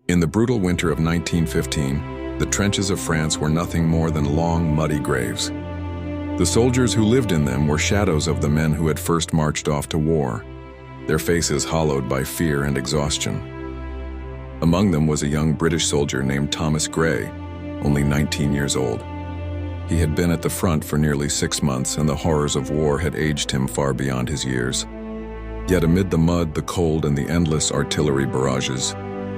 In the brutal winter of 1915, the trenches of France were nothing more than long, muddy graves. The soldiers who lived in them were shadows of the men who had first marched off to war, their faces hollowed by fear and exhaustion. Among them was a young British soldier named Thomas Gray, only 19 years old. He had been at the front for nearly 6 months, and the horrors of war had aged him far beyond his years. Yet amid the mud, the cold, and the endless artillery barrages,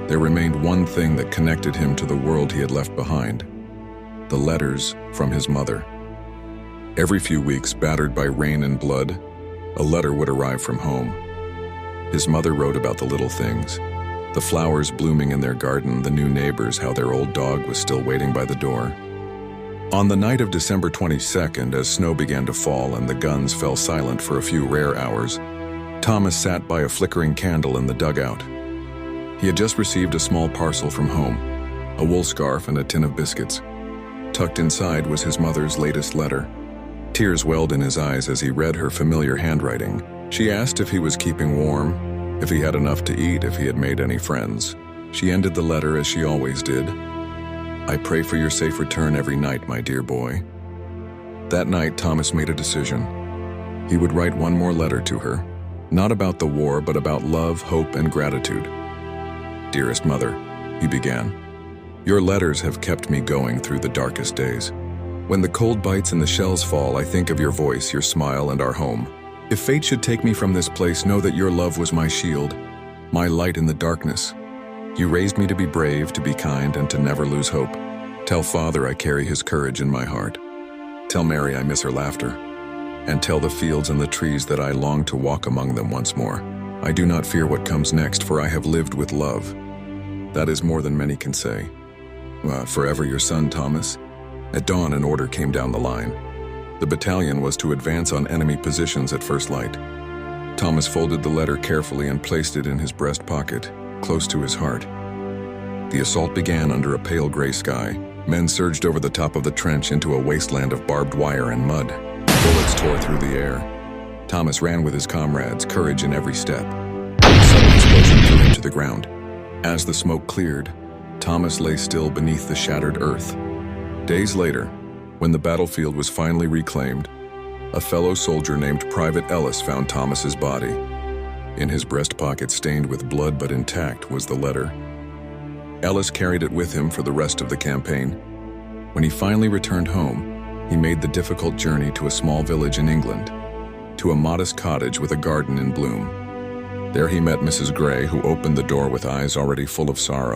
there remained one thing that connected him to the world he had left behind: the letters from his mother. Every few weeks, battered by rain and blood, a letter would arrive from home. His mother wrote about the little things: the flowers blooming in their garden, the new neighbors, how their old dog was still waiting by the door. On the night of December 22nd, as snow began to fall and the guns fell silent for a few rare hours, Thomas sat by a flickering candle in the dugout. He had just received a small parcel from home, a wool scarf and a tin of biscuits. Tucked inside was his mother's latest letter. Tears welled in his eyes as he read her familiar handwriting. She asked if he was keeping warm, if he had enough to eat, if he had made any friends. She ended the letter as she always did: "I pray for your safe return every night, my dear boy." That night, Thomas made a decision. He would write one more letter to her, not about the war, but about love, hope, and gratitude. "Dearest mother," he began, "your letters have kept me going through the darkest days. When the cold bites and the shells fall, I think of your voice, your smile, and our home. If fate should take me from this place, know that your love was my shield, my light in the darkness. You raised me to be brave, to be kind, and to never lose hope. Tell Father I carry his courage in my heart. Tell Mary I miss her laughter. And tell the fields and the trees that I long to walk among them once more. I do not fear what comes next, for I have lived with love. That is more than many can say. Forever your son, Thomas." At dawn, an order came down the line. The battalion was to advance on enemy positions at first light. Thomas folded the letter carefully and placed it in his breast pocket, close to his heart. The assault began under a pale gray sky. Men surged over the top of the trench into a wasteland of barbed wire and mud. Bullets tore through the air. Thomas ran with his comrades, courage in every step. A sudden explosion threw him to the ground. As the smoke cleared, Thomas lay still beneath the shattered earth. Days later, when the battlefield was finally reclaimed, a fellow soldier named Private Ellis found Thomas's body. In his breast pocket, stained with blood but intact, was the letter. Ellis carried it with him for the rest of the campaign. When he finally returned home, he made the difficult journey to a small village in England, to a modest cottage with a garden in bloom. There he met Mrs. Gray, who opened the door with eyes already full of sorrow.